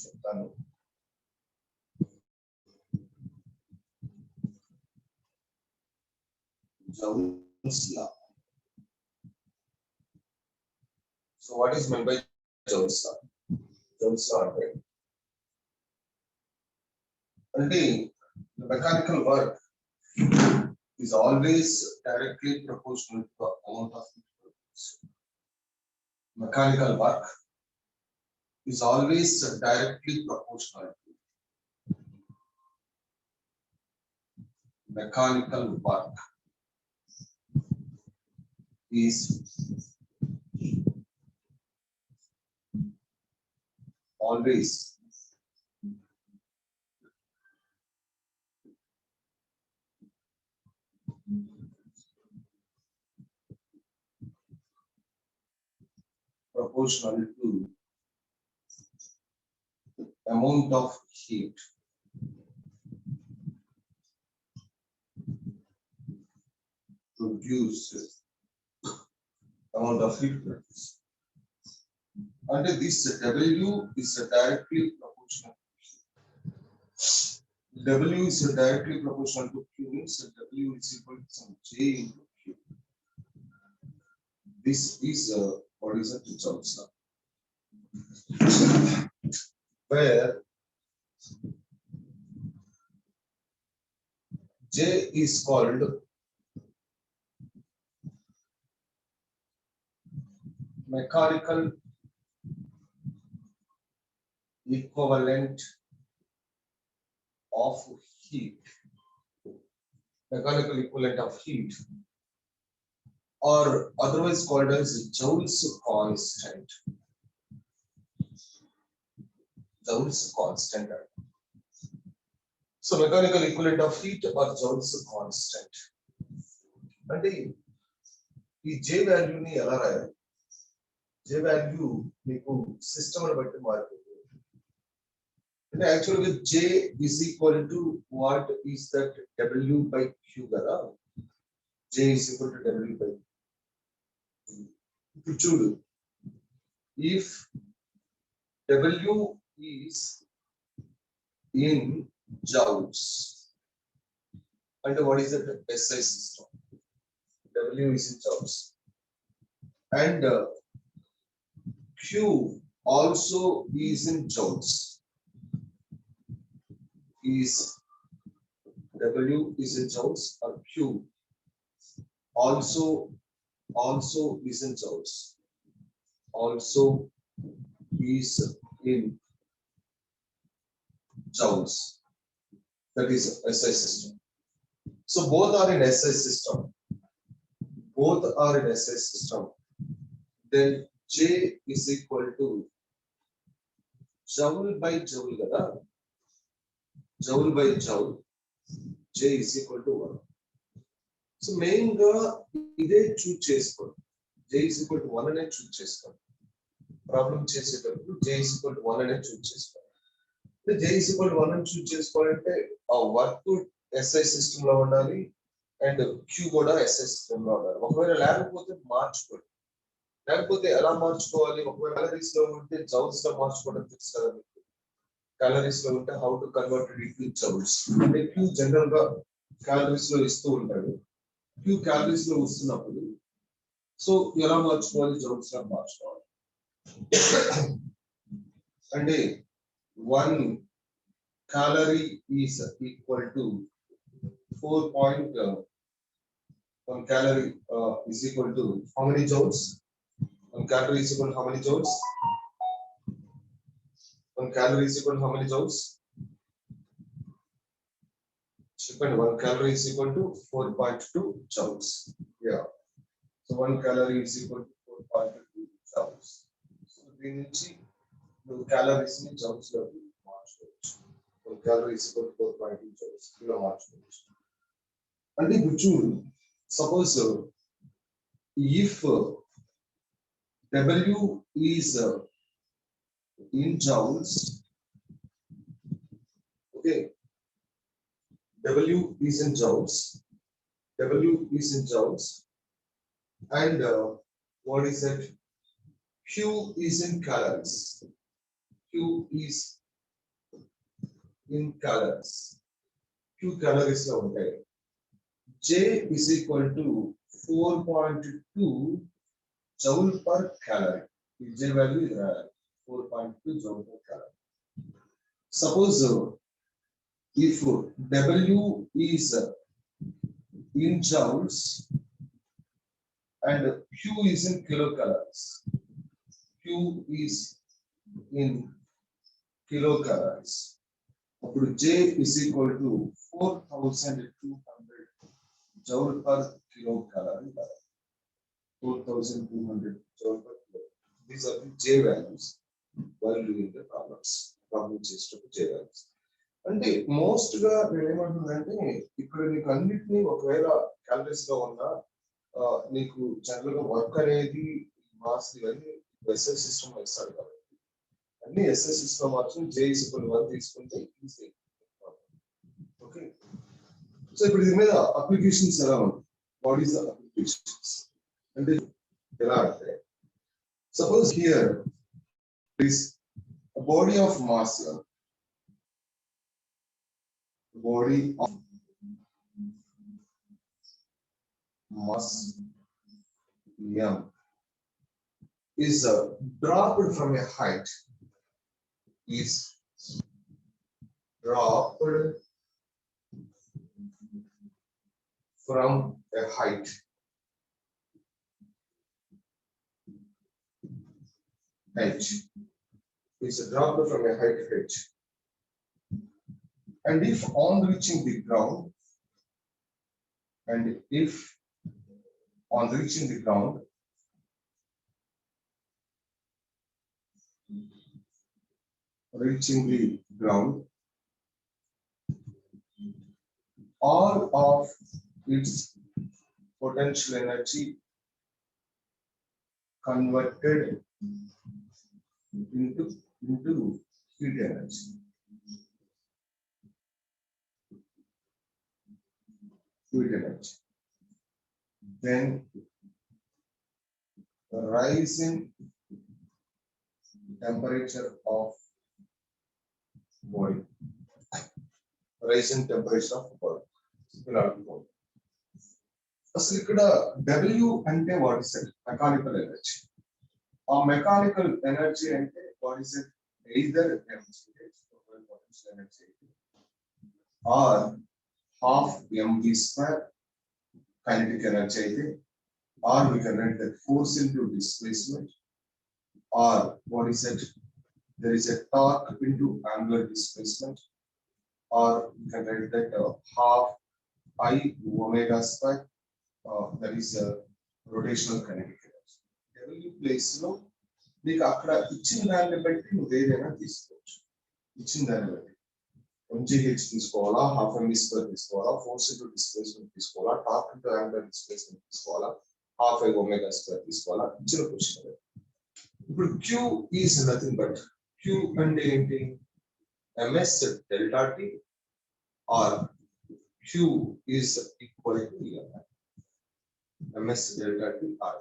చెప్తాను. Joule's law. So what is meant by Joule's law? Joule's law అంటే the mechanical work is always directly proportional to the amount of heat produced. Mechanical work is always directly proportional to mechanical work is always proportional to amount of heat produced. Amount of heat produced. And this W is directly proportional. W is directly proportional to Q means W is equal to some J into Q. This is what is a Joule's law, where J is called mechanical equivalent of heat. Mechanical equivalent of heat, or otherwise called as Joule's constant. Joule's constant. So mechanical equivalent of heat or Joule's constant. అంటే ఈ J value ని ఎలా రాయాలి? J value మీకు system ని బట్టి మారుతుంది. అంటే యాక్చువల్గా J is equal to what is that W by Q కదా. J is equal to W by Q. ఇప్పుడు చూడు, if W is in joules, and what is that SI system? W is in joules, and Q also is in joules. Is W is in joules or Q also is in joules. Also is in joules. That is SI system. So both are in SI system. Both are in SI system. Then J is equal to joule by joule kada. Joule by joule. J is equal to 1. So main ga ide choose cheskondi. J is equal to 1 ane choose cheskondi. Problem చేసేటప్పుడు J is equal to 1 ane choose చేసుకోవాలి. అంటే J is equal to 1 అని choose చేసుకోవాలంటే ఆ work SI system లో ఉండాలి and Q కూడా SI system లో ఉండాలి. ఒకవేళ లేకపోతే మార్చుకోండి. లేకపోతే ఎలా మార్చుకోవాలి? ఒకవేళ క్యాలరీస్ లో ఉంటే జౌల్స్ లో మార్చుకోవడం తెలుసు కదా మీకు. క్యాలరీస్ లో ఉంటే how to convert it into joules. అంటే Q జనరల్ గా క్యాలరీస్ లో ఇస్తూ ఉంటాడు. Q క్యాలరీస్ లో వస్తున్నప్పుడు సో ఎలా మార్చుకోవాలి? జౌల్స్ లో మార్చుకోవాలి. అంటే 1 calorie is equal to 4.1 calorie is equal to how many joules? 1 calorie is equal to how many joules? 1 calorie is equal to how many joules? 1 calorie is equal to 4.2 joules. Yeah. So 1 calorie is equal to 4.2 joules. So దీని నుంచి నువ్వు calories ని joules లోకి మార్చుకోవచ్చు. 1 calorie is equal to 4.2 joules ఇలా మార్చుకోవచ్చు. అంటే ఇప్పుడు చూడు, suppose if W is in joules, okay, W is in joules, and what is that? Q is in calories. Q is in calories. Q calories lo untayi. J is equal to 4.2 joule per calorie. J value is 4.2 joule per calorie. Suppose if W is in joules and Q is in kilocalories. Q is in kilocalories. Uppudu J is equal to 4,200 joule per kilocalorie. 4,200 joule per kilo. These are the J values while doing the problems. Problem చేసేటప్పుడు J values. అంటే most గా నేను ఏమంటుందంటే ఇక్కడ నీకు అన్నిటినీ ఒకవేళ calories లో ఉన్నా నీకు జనరల్ గా వర్క్ అనేది మాస్ ఇవన్నీ ఎస్ఐ సిస్టమ్ లో ఇస్తాడు కాబట్టి అన్ని ఎస్ఐ సిస్టమ్ మాత్రం J=1 తీసుకుంటే ఈజీ. ఓకే, సో ఇప్పుడు దీని మీద అప్లికేషన్స్ ఎలా ఉంటాయి? వాట్ ఈస్ ద అప్లికేషన్స్ అంటే ఎలా అంటే suppose here is body of mass, body of mass m is dropped from a height, is dropped from a height h, is dropped from a height h, and if on reaching the ground, all of its potential energy converted into heat energy. Then the rise in temperature of body. అసలు ఇక్కడ W అంటే what is it? Mechanical energy. ఆ mechanical energy అంటే what is it? Either potential energy or half mv² kinetic energy అయితే, or we can write that force into displacement, or what is it? There is a torque into angular displacement, or we can write that half I omega², that is rotational kinetic energy. W place లో మీకు అక్కడ ఇచ్చిన దాన్ని బట్టి నువ్వు ఏదైనా తీసుకోవచ్చు. ఇచ్చిన దాన్ని బట్టి 1gh తీసుకోవాలా, half mv² తీసుకోవాలా, ఫోర్స్ ఇంటూ డిస్ప్లేస్మెంట్ తీసుకోవాలా, టార్క్ ఇంటూ యాంగులర్ డిస్ప్లేస్మెంట్ తీసుకోవాలా, half I omega² తీసుకోవాలా, ఇచ్చిన క్వశ్చన్. ఇప్పుడు Q is nothing but, Q అంటే ఏంటి? ms delta t or Q is equal to ms delta t r.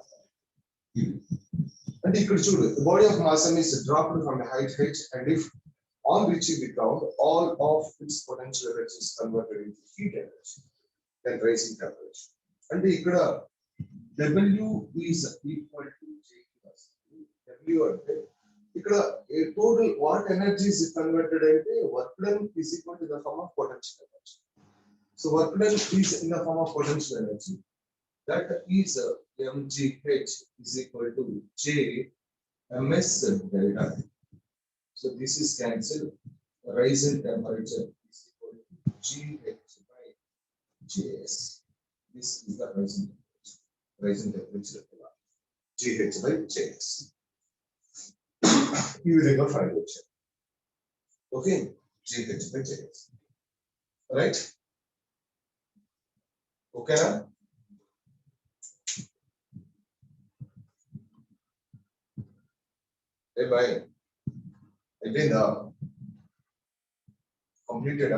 అంటే ఇక్కడ చూడు, body of mass is dropped from a height h, and if on reaching the ground, all of its potential energy is converted into heat energy, then rising temperature. And ikkada W is equal to J plus W ante ikkada a total what energy is converted ante work done is equal to the sum of potential energy. So work done is in the form of potential energy, that is mgh is equal to J ms delta. So this is cancelled. Rise in temperature is equal to Gh by Js. This is the rising temperature. Rising temperature Gh by Js. You will find it. Okay, Gh by Js. Right? Okay. Hey, bye. Again, completed.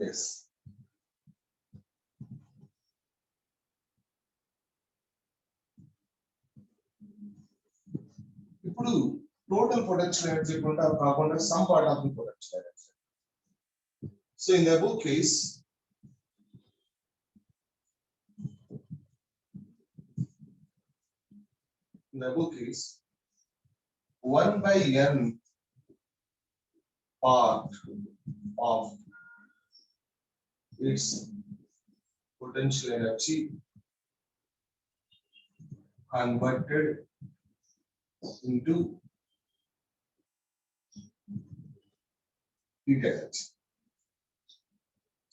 Yes. ఇప్పుడు total potential energy కాకుండా some part of the potential energy. So in the above case, in the above case, 1 by n part of its potential energy converted into heat energy.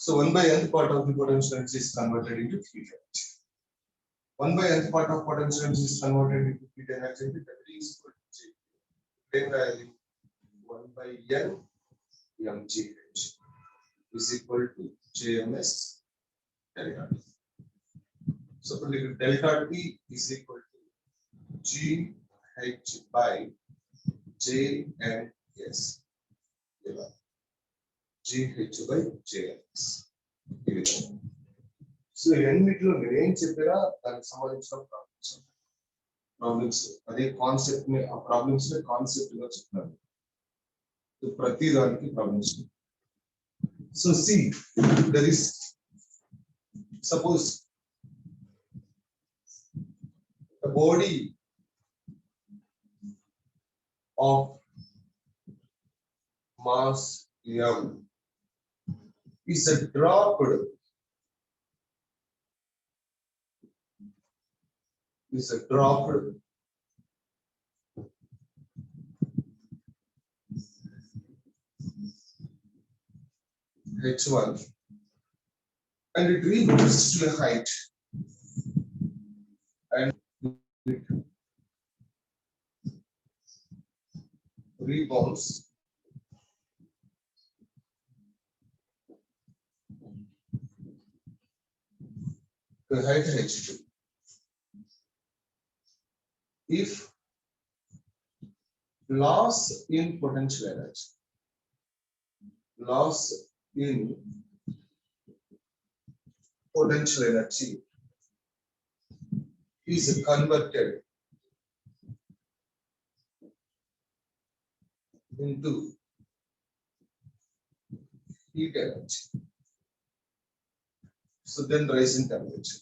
So 1 by nth part of the potential energy is converted into heat energy. 1 by nth part of potential energy is converted into heat energy. That is equal to J. 1 by n mgh is equal to Jms delta T. So delta T is equal to Gh by Jns. Gh by Jns. So ఎన్నిట్లో మీరు ఏం చెప్పారా దానికి సంబంధించిన problems అదే concept ని ఆ problems ని concept గా చెప్తాను ప్రతి దానికి problems. So see there is suppose the body of mass m is a dropped h1 and it rebounds to a height and it rebounds to a height h2. If loss in potential energy is converted into heat energy, so then rise in temperature.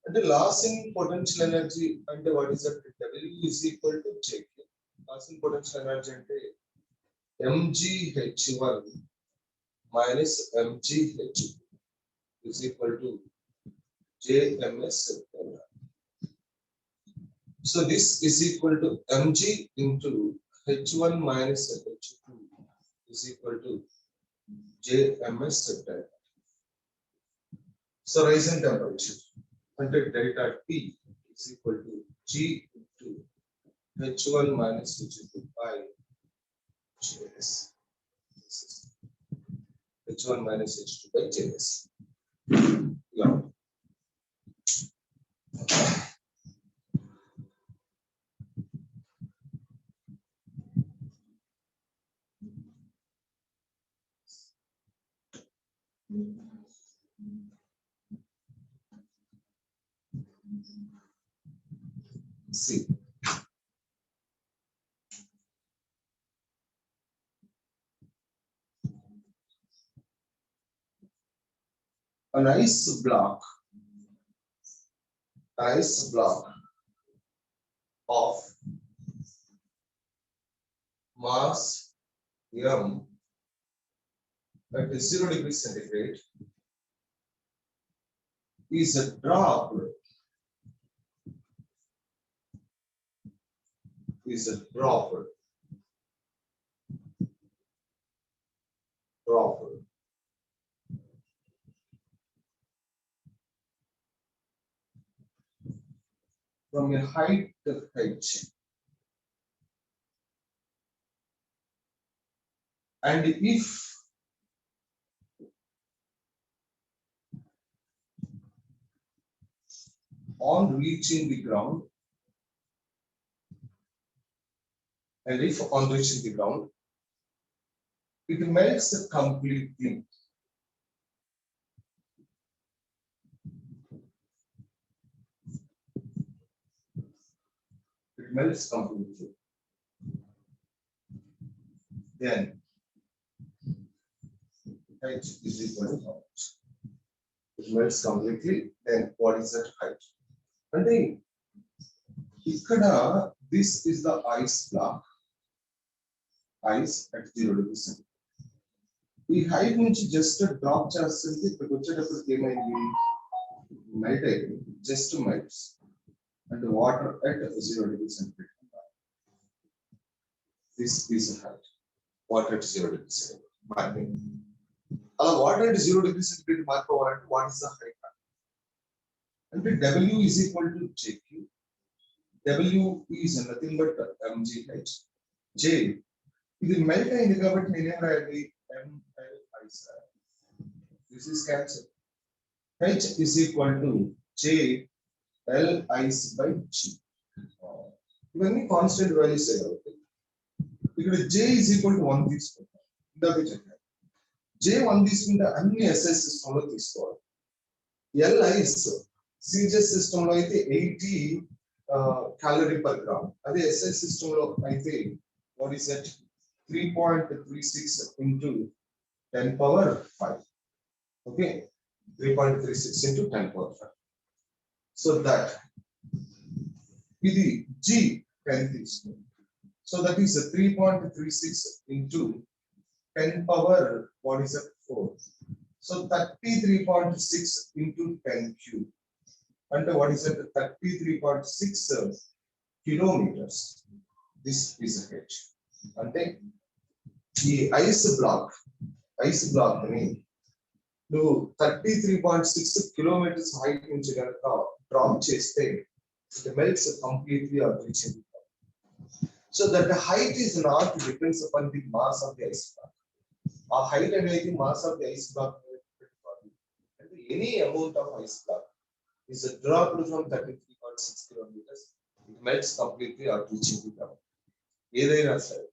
And the loss in potential energy and what is that? W is equal to J. Loss in potential energy and mgh1 minus mgh2 is equal to Jms. So this is equal to mg into h1 minus h2 is equal to Jms. So rise in temperature and delta T is equal to G into h1 minus h2 by Js. h1 minus h2 by Js. Yeah. See. An ice block of mass m at 0 degrees centigrade is dropped from a height h. And if on reaching the ground, it melts completely. It melts completely. Then H is equal to how much? It melts completely. Then what is that height? And this is the ice block. Ice at 0 degrees centigrade. ఈ height నుంచి just drop చేస్తుంది ఇక్కడికి వచ్చేటప్పటికి ఏమైంది melt అయిపోయింది just melts and water at 0 degrees centigrade. This is height. Water at 0 degrees centigrade. అలా water at 0 degrees centigrade మార్చుకోవాలంటే what is the height అంటే W is equal to JQ. W is nothing but mgh. J ఇది melt అయింది కాబట్టి నేనేం రాయాలి ml ice. This is cancelled. H is equal to J L ice by G. ఇవన్నీ constant values కాబట్టి ఇక్కడ J is equal to 1 తీసుకుంటాం. ఇందాక చెప్పాను J 1 తీసుకుంటే అన్ని SI సిస్టమ్ లో తీసుకోవాలి. L ice CGS సిస్టమ్ లో అయితే 80 calorie per gram. అదే SI సిస్టమ్ లో అయితే what is that 3.36 into 10 power 5. Okay, 3.36 into 10 power 5. So that ఇది G 10 తీసుకుంది. So that is 3.36 into 10 power what is that 4. So 33.6 into 10 cube. And what is that 33.6 kilometers. This is a H. అంటే ఈ ice black ని నువ్వు 33.6 kilometres height నుంచి కనుక drop చేస్తే it melts completely or reaching. So that the height is not depends upon the mass of the ice block. ఆ height అనేది mass of the ice block అంటే any amount of ice block is dropped from 33.6 kilometers, it melts completely or reaching the ground. ఏదైనా సరే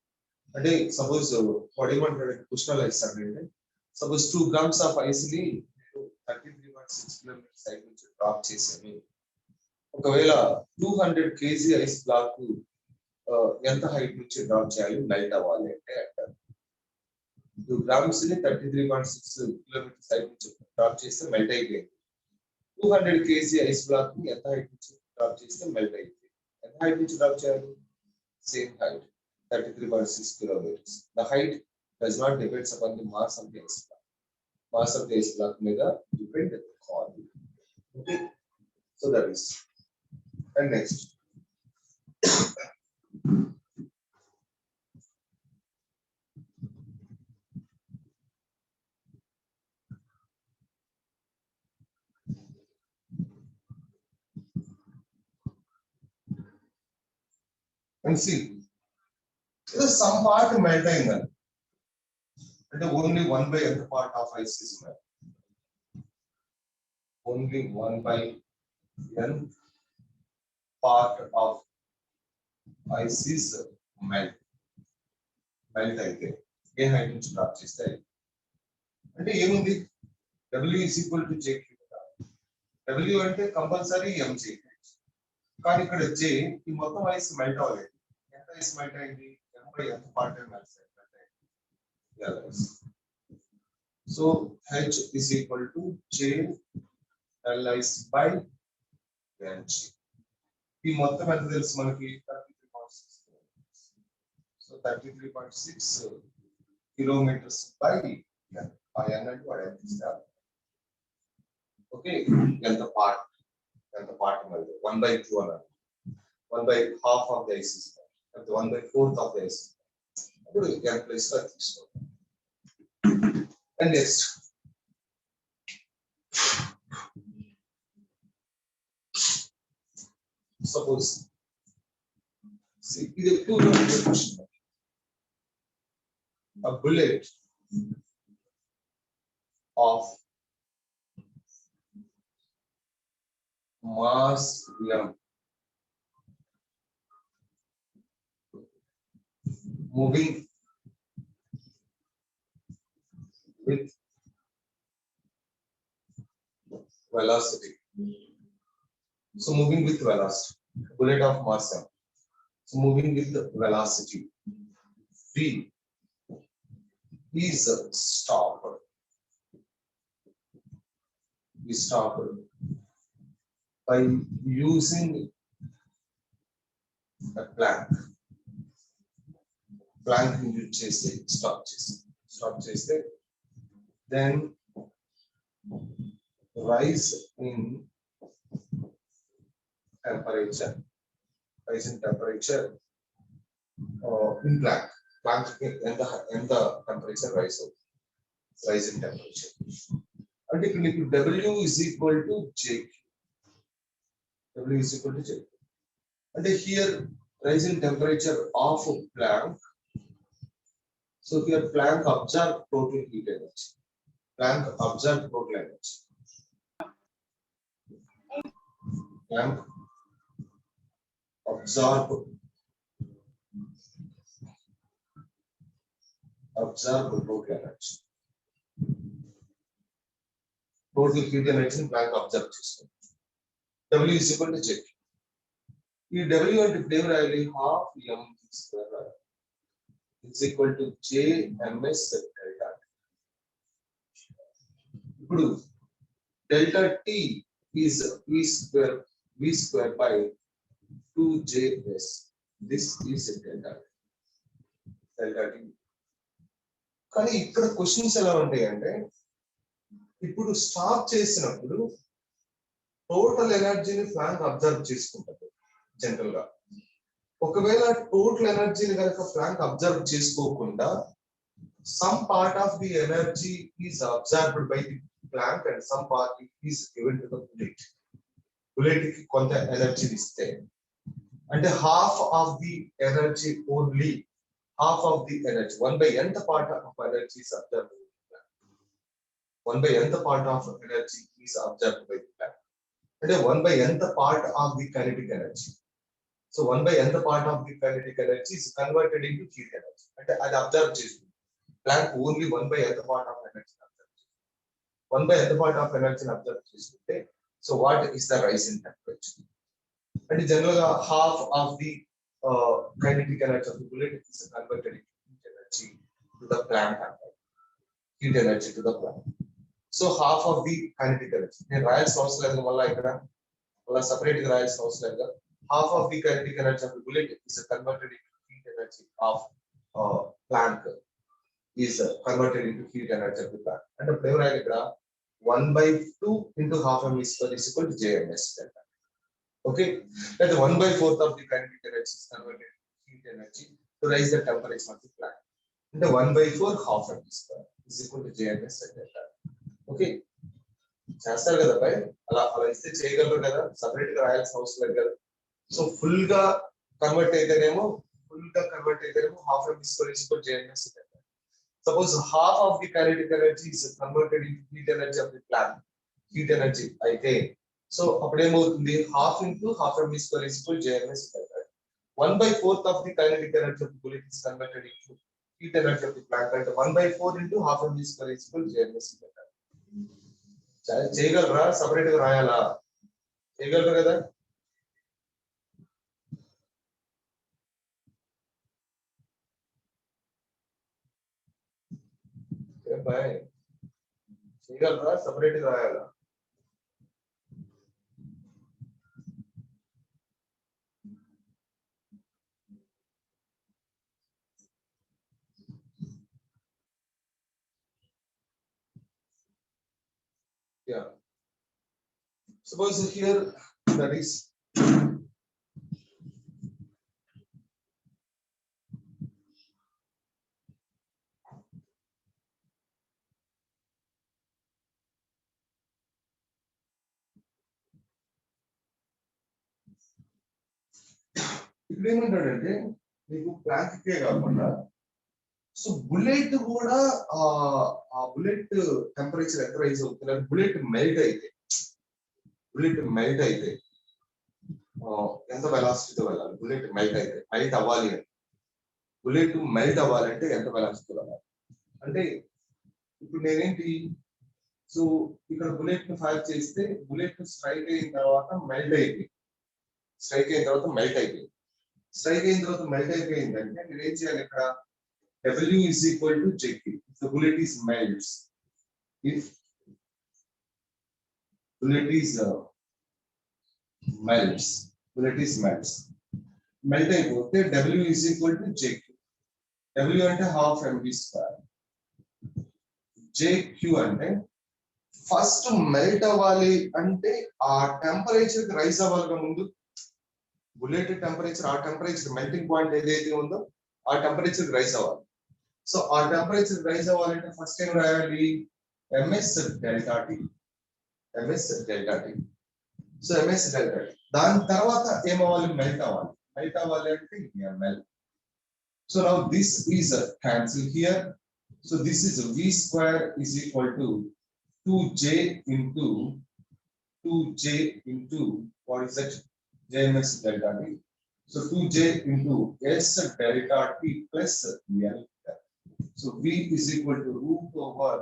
అంటే suppose what ఏమంటాడు కుషనల్ ice అంటే suppose 2 grams of ice ని 33.6 kilometres side నుంచి drop చేసాను. ఒకవేళ 200 kg ఐస్ బ్లాక్ ఎంత హైట్ నుంచి డ్రాప్ చేయాలి మెల్ట్ అవ్వాలి అంటే అంటారు 2 grams ని 33.6 కిలోమీటర్స్ సైడ్ నుంచి డ్రాప్ చేస్తే మెల్ట్ అయిపోయింది. 200 kg ఐస్ బ్లాక్ ని ఎంత హైట్ నుంచి డ్రాప్ చేస్తే మెల్ట్ అయిపోయింది. ఎంత హైట్ నుంచి డ్రాప్ చేయాలి same height 33.6 kilometers. The height does not depends upon the mass of the ice block. Mass of the ice block mega depend on. Okay, so that is. And next. And see. Some part melting and only 1 by n part of ice is melt. Only 1 by n part of ice is melt. అయితే ఏ height నుంచి drop చేస్తాయి అంటే ఏముంది W is equal to JQ. W అంటే compulsory mg. కానీ ఇక్కడ J ఈ మొత్తం ఐస్ మెల్ట్ అవ్వలేదు. ఎంత ఐస్ మెల్ట్ అయింది ఎంత part melts. Yes. So H is equal to J L ice by mg. ఈ మొత్తం ఎంత తెలుసు మనకి 33.6. So 33.6 kilometers by n. ఆ n అంటే వాడు ఎంత ఇస్తారు. ఓకే ఎంత పార్ట్ మరి 1/2 అన్నారు. 1/2 of the ice is 1/4 of the ice. అప్పుడు n ప్లస్ గా తీసుకోవాలి. And next. Suppose, see, ఇది ఎక్కువగా ఉండే question. A bullet of mass m moving with velocity. So moving with velocity, bullet of mass m. So moving with velocity, v is stopped. Is stopped by using a plank. Plank use చేస్తే stop చేస్తే then rise in temperature in plank and the temperature rise in temperature. And if W is equal to J, W is equal to J. And here rise in temperature of plank. So here plank absorb total heat energy. Planck absorb total energy. Planck absorb total energy. Total heat energy Planck absorb చేస్తుంది. W is equal to J. ఈ W అంటే ఇప్పుడు రాయాలి half m square is equal to J ms delta. ఇప్పుడు delta T is v square by 2js. This is delta T. కానీ ఇక్కడ questions ఎలా ఉంటాయి అంటే ఇప్పుడు స్టాప్ చేసినప్పుడు టోటల్ ఎనర్జీని ప్లాంక్ అబ్జర్వ్ చేసుకుంటారు జనరల్ గా. ఒకవేళ టోటల్ ఎనర్జీని కనుక ప్లాంక్ అబ్జర్వ్ చేసుకోకుండా some part of the energy is absorbed by the plank and some part is given to the bullet. Bullet కి కొంత ఎనర్జీ ఇస్తే అంటే half of the energy only, half of the energy, 1/nth part of energy is absorbed by the plank. 1/nth part of energy is absorbed by the plank. And 1/nth part of the kinetic energy. So 1/nth part of the kinetic energy is converted into heat energy. And that absorb చేస్తుంది. Planck only 1/nth part of energy absorb. 1/nth part of energy absorb చేసుకుంటే so what is the rise in temperature? And generally half of the kinetic energy of the bullet is converted into heat energy to the Planck number. Heat energy to the Planck. So half of the kinetic energy. నేను రాయాల్సిన అవసరం లేదు మళ్ళీ ఇక్కడ మళ్ళీ separate గా రాయాల్సిన అవసరం లేదు. Half of the kinetic energy of the bullet is converted into heat energy of Planck is converted into heat energy of the Planck. And the flavor ఇక్కడ 1/2 into half m square is equal to Jms delta. Okay, that 1/4 of the kinetic energy is converted into heat energy to raise the temperature of the Planck. And the 1/4 half m square is equal to Jms delta. Okay, చేస్తారు కదా పై అలా ఇస్తే చేయగలరు కదా, separate గా రాయాల్సిన అవసరం లేదు కదా. సో ఫుల్ గా కన్వర్ట్ అయితేనేమో half m square is equal to Jms delta. Suppose half of the kinetic energy is converted into heat energy of the Planck. Heat energy అయితే so అప్పుడు ఏమవుతుంది half into half m square is equal to Jms delta. 1/4 of the kinetic energy of the bullet is converted into heat energy of the Planck. And 1/4 into half m square is equal to Jms delta. చేయగలరా, separate గా రాయాలా? చేయగలరు కదా. చేయగలరా, separate గా రాయాలా? Yeah. Suppose here that is ఇక్కడ ఏమంటాడంటే నీకు ప్లాంక్కే కాకుండా సో బుల్లెట్ కూడా ఆ బుల్లెట్ టెంపరేచర్ ఎంత రైజ్ అవుతుంది, బుల్లెట్ మెల్ట్ అయితే ఎంత వెలాసిటీతో వెళ్ళాలి, బుల్లెట్ మెల్ట్ అవ్వాలి అని, బుల్లెట్ మెల్ట్ అవ్వాలంటే ఎంత వెలాసిటీతో వెళ్ళాలి అంటే ఇప్పుడు నేనేంటి సో ఇక్కడ బుల్లెట్ ను ఫైర్ చేస్తే బుల్లెట్ స్ట్రైక్ అయిన తర్వాత మెల్ట్ అయిపోయింది, స్ట్రైక్ అయిన తర్వాత మెల్ట్ అయిపోయిందంటే నేను ఏం చేయాలి ఇక్కడ W is equal to JQ. If the bullet is melts, if bullet is melt అయిపోతే W is equal to JQ. W అంటే half mv square. JQ అంటే ఫస్ట్ మెల్ట్ అవ్వాలి అంటే ఆ టెంపరేచర్ రైజ్ అవ్వాలి ముందు, బుల్లెట్ టెంపరేచర్ ఆ టెంపరేచర్ మెల్టింగ్ పాయింట్ ఏదైతే ఉందో ఆ టెంపరేచర్ రైజ్ అవ్వాలి. సో ఆ టెంపరేచర్ రైజ్ అవ్వాలంటే ఫస్ట్ ఏం రాయాలి, ms delta t. So ms delta t దాని తర్వాత ఏమవ్వాలి, మెల్ట్ అవ్వాలి అంటే ml. So now this is cancel here. So this is v square is equal to 2j into what is that, jms delta t. So 2j into s delta t plus l. So v is equal to root over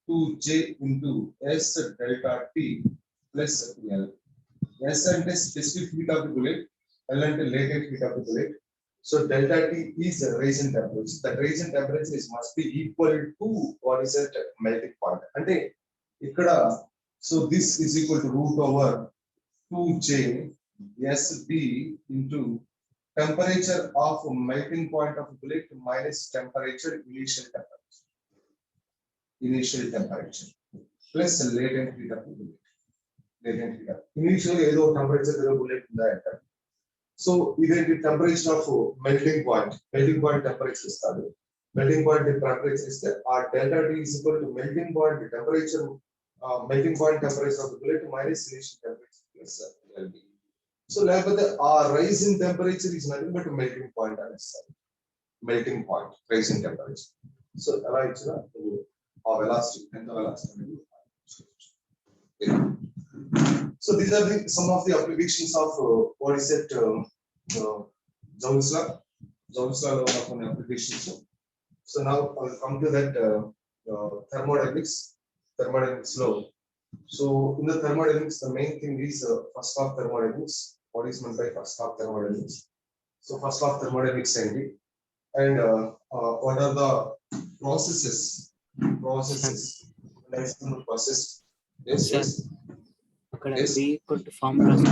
2j into s delta t plus l. S ante specific heat of the bullet, L ante latent heat of the bullet. So delta t is a rising temperature. The rising temperature must be equal to what is that, melting point. Ante ikkada so this is equal to root over 2j sb into temperature of melting point of bullet minus temperature initial temperature plus latent heat of the bullet. Initial ఏదో temperature ఏదో bullet ఉందా అంటారు. So ఇదేంటి temperature of melting point temperature ఇస్తాడు. Melting point temperature ఇస్తే ఆ delta T is equal to melting point temperature of the bullet minus initial temperature plus LB. So లేకపోతే ఆ rise in temperature is nothing but melting point అని ఇస్తారు. Melting point rise in temperature. So ఎలా ఇచ్చినా ఆ velocity ఎంత velocity అనేది. So these are some of the applications of what is it, Jones law. Jones law of applications. So now I'll come to that thermodynamics law. So in the thermodynamics, the main thing is first law of thermodynamics. What is meant by first law of thermodynamics? So first law of thermodynamics and what are the processes? Process. Yes. అక్కడ 3 equal to formulas